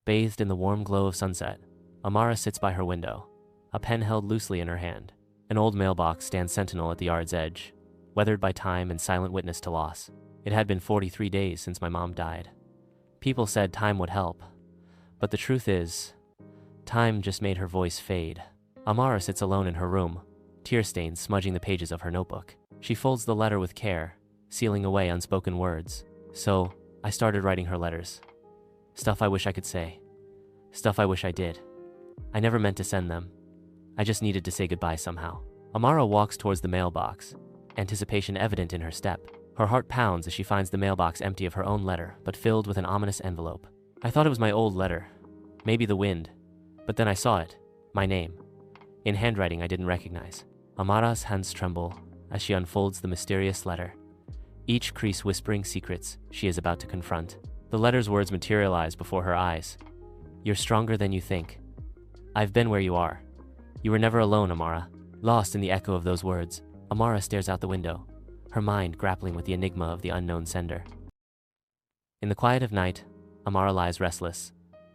Bathed in the warm glow of sunset, Amara sits by her window, a pen held loosely in her hand. An old mailbox stands sentinel at the yard's edge, weathered by time and silent witness to loss. It had been 43 days since my mom died. People said time would help, but the truth is, time just made her voice fade. Amara sits alone in her room, tear stains smudging the pages of her notebook. She folds the letter with care, sealing away unspoken words. So, I started writing her letters. Stuff I wish I could say. Stuff I wish I did. I never meant to send them. I just needed to say goodbye somehow. Amara walks towards the mailbox, anticipation evident in her step. Her heart pounds as she finds the mailbox empty of her own letter, but filled with an ominous envelope. I thought it was my old letter, maybe the wind, but then I saw it, my name, in handwriting I didn't recognize. Amara's hands tremble as she unfolds the mysterious letter, each crease whispering secrets she is about to confront. The letter's words materialize before her eyes. You're stronger than you think. I've been where you are. You were never alone, Amara. Lost in the echo of those words, Amara stares out the window, her mind grappling with the enigma of the unknown sender. In the quiet of night, Amara lies restless,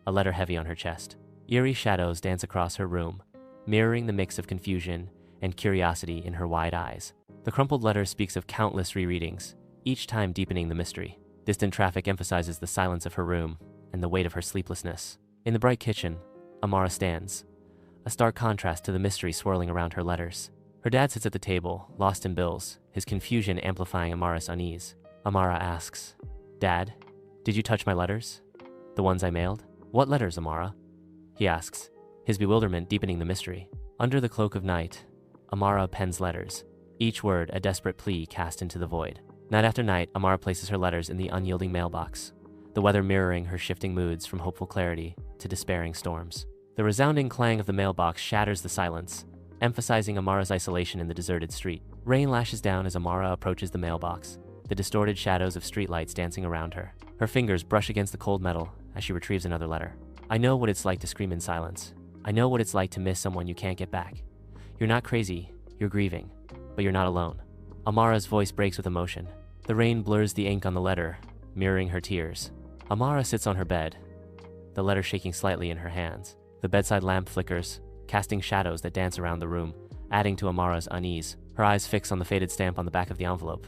a letter heavy on her chest. Eerie shadows dance across her room, mirroring the mix of confusion and curiosity in her wide eyes. The crumpled letter speaks of countless rereadings, each time deepening the mystery. Distant traffic emphasizes the silence of her room and the weight of her sleeplessness. In the bright kitchen, Amara stands, a stark contrast to the mystery swirling around her letters. Her dad sits at the table, lost in bills, his confusion amplifying Amara's unease. Amara asks, Dad, did you touch my letters? The ones I mailed? What letters, Amara? He asks, his bewilderment deepening the mystery. Under the cloak of night, Amara pens letters, each word a desperate plea cast into the void. Night after night, Amara places her letters in the unyielding mailbox, the weather mirroring her shifting moods from hopeful clarity to despairing storms. The resounding clang of the mailbox shatters the silence, emphasizing Amara's isolation in the deserted street. Rain lashes down as Amara approaches the mailbox, the distorted shadows of streetlights dancing around her. Her fingers brush against the cold metal as she retrieves another letter. I know what it's like to scream in silence. I know what it's like to miss someone you can't get back. You're not crazy, you're grieving, but you're not alone. Amara's voice breaks with emotion. The rain blurs the ink on the letter, mirroring her tears. Amara sits on her bed, the letter shaking slightly in her hands. The bedside lamp flickers, casting shadows that dance around the room, adding to Amara's unease. Her eyes fix on the faded stamp on the back of the envelope.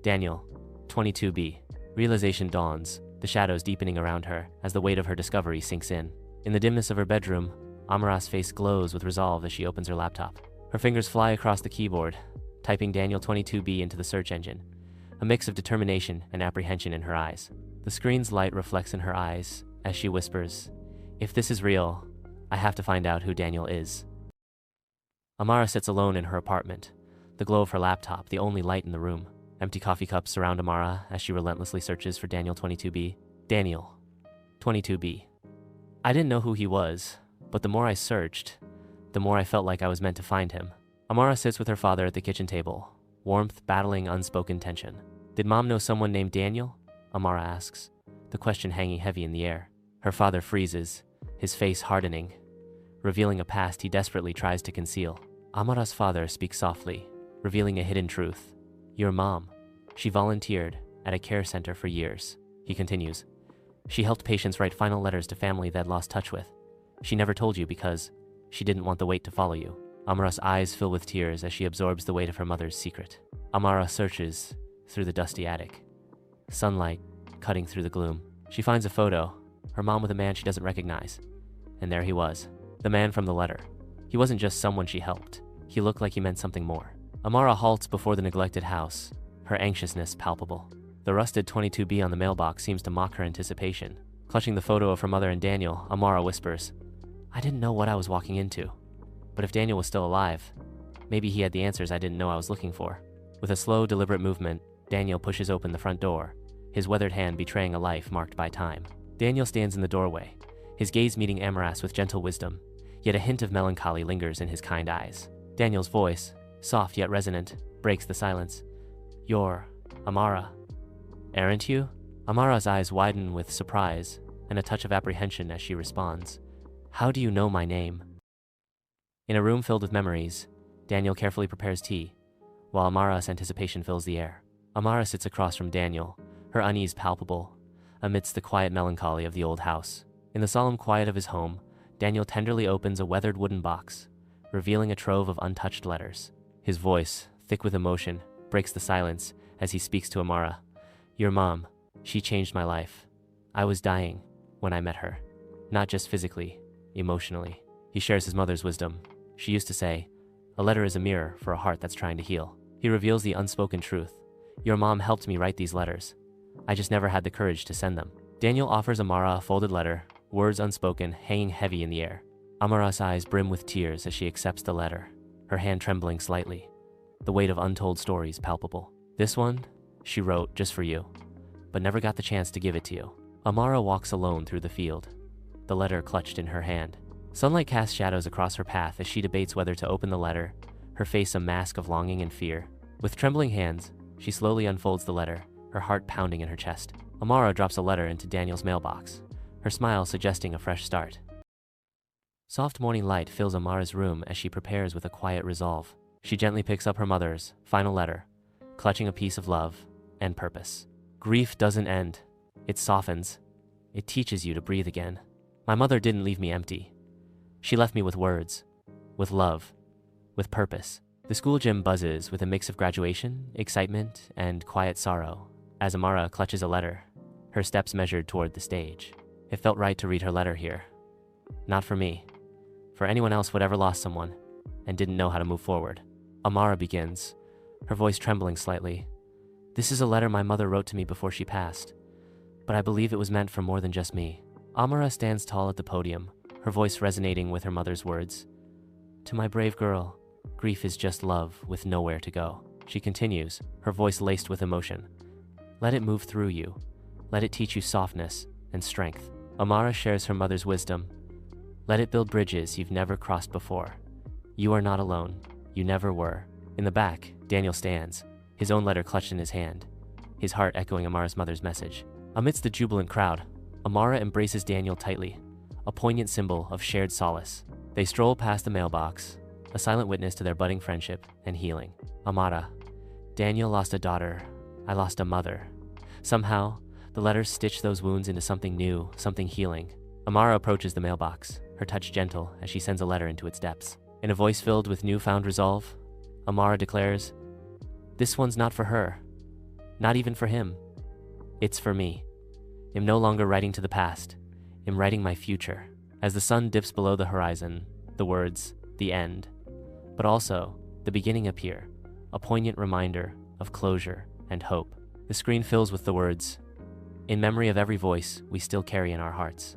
Daniel, 22B. Realization dawns, the shadows deepening around her as the weight of her discovery sinks in. In the dimness of her bedroom, Amara's face glows with resolve as she opens her laptop. Her fingers fly across the keyboard, typing Daniel 22B into the search engine, a mix of determination and apprehension in her eyes. The screen's light reflects in her eyes as she whispers, if this is real, I have to find out who Daniel is. Amara sits alone in her apartment, the glow of her laptop the only light in the room. Empty coffee cups surround Amara as she relentlessly searches for Daniel 22B. Daniel 22B. I didn't know who he was, but the more I searched, the more I felt like I was meant to find him. Amara sits with her father at the kitchen table, warmth battling unspoken tension. Did Mom know someone named Daniel? Amara asks, the question hanging heavy in the air. Her father freezes, his face hardening, revealing a past he desperately tries to conceal. Amara's father speaks softly, revealing a hidden truth. Your mom. She volunteered at a care center for years. He continues. She helped patients write final letters to family they'd lost touch with. She never told you because she didn't want the weight to follow you. Amara's eyes fill with tears as she absorbs the weight of her mother's secret. Amara searches through the dusty attic, sunlight cutting through the gloom. She finds a photo, her mom with a man she doesn't recognize. And there he was, the man from the letter. He wasn't just someone she helped. He looked like he meant something more. Amara halts before the neglected house, her anxiousness palpable. The rusted 22B on the mailbox seems to mock her anticipation. Clutching the photo of her mother and Daniel, Amara whispers, I didn't know what I was walking into. But if Daniel was still alive, maybe he had the answers I didn't know I was looking for. With a slow, deliberate movement, Daniel pushes open the front door, his weathered hand betraying a life marked by time. Daniel stands in the doorway, his gaze meeting Amara's with gentle wisdom, yet a hint of melancholy lingers in his kind eyes. Daniel's voice, soft yet resonant, breaks the silence. You're Amara, aren't you? Amara's eyes widen with surprise and a touch of apprehension as she responds. How do you know my name? In a room filled with memories, Daniel carefully prepares tea, while Amara's anticipation fills the air. Amara sits across from Daniel, her unease palpable, amidst the quiet melancholy of the old house. In the solemn quiet of his home, Daniel tenderly opens a weathered wooden box, revealing a trove of untouched letters. His voice, thick with emotion, breaks the silence as he speaks to Amara. "Your mom, she changed my life. I was dying when I met her. Not just physically, emotionally." He shares his mother's wisdom. She used to say, "A letter is a mirror for a heart that's trying to heal." He reveals the unspoken truth. "Your mom helped me write these letters. I just never had the courage to send them." Daniel offers Amara a folded letter, words unspoken, hanging heavy in the air. Amara's eyes brim with tears as she accepts the letter, her hand trembling slightly, the weight of untold stories palpable. "This one, she wrote just for you, but never got the chance to give it to you." Amara walks alone through the field, the letter clutched in her hand. Sunlight casts shadows across her path as she debates whether to open the letter, her face a mask of longing and fear. With trembling hands, she slowly unfolds the letter, her heart pounding in her chest. Amara drops a letter into Daniel's mailbox, her smile suggesting a fresh start. Soft morning light fills Amara's room as she prepares with a quiet resolve. She gently picks up her mother's final letter, clutching a piece of love and purpose. "Grief doesn't end. It softens. It teaches you to breathe again. My mother didn't leave me empty. She left me with words, with love, with purpose." The school gym buzzes with a mix of graduation, excitement, and quiet sorrow as Amara clutches a letter, her steps measured toward the stage. It felt right to read her letter here. Not for me. For anyone else would ever lost someone and didn't know how to move forward. Amara begins, her voice trembling slightly. "This is a letter my mother wrote to me before she passed, but I believe it was meant for more than just me." Amara stands tall at the podium, her voice resonating with her mother's words. "To my brave girl, grief is just love with nowhere to go." She continues, her voice laced with emotion. "Let it move through you. Let it teach you softness and strength." Amara shares her mother's wisdom. "Let it build bridges you've never crossed before. You are not alone. You never were." In the back, Daniel stands, his own letter clutched in his hand, his heart echoing Amara's mother's message. Amidst the jubilant crowd, Amara embraces Daniel tightly, a poignant symbol of shared solace. They stroll past the mailbox, a silent witness to their budding friendship and healing. "Amara, Daniel lost a daughter. I lost a mother. Somehow, the letters stitch those wounds into something new, something healing." Amara approaches the mailbox, her touch gentle as she sends a letter into its depths. In a voice filled with newfound resolve, Amara declares, "This one's not for her. Not even for him. It's for me. I'm no longer writing to the past. I'm writing my future." As the sun dips below the horizon, the words, "the end," but also "the beginning" appear, a poignant reminder of closure and hope. The screen fills with the words, "In memory of every voice we still carry in our hearts."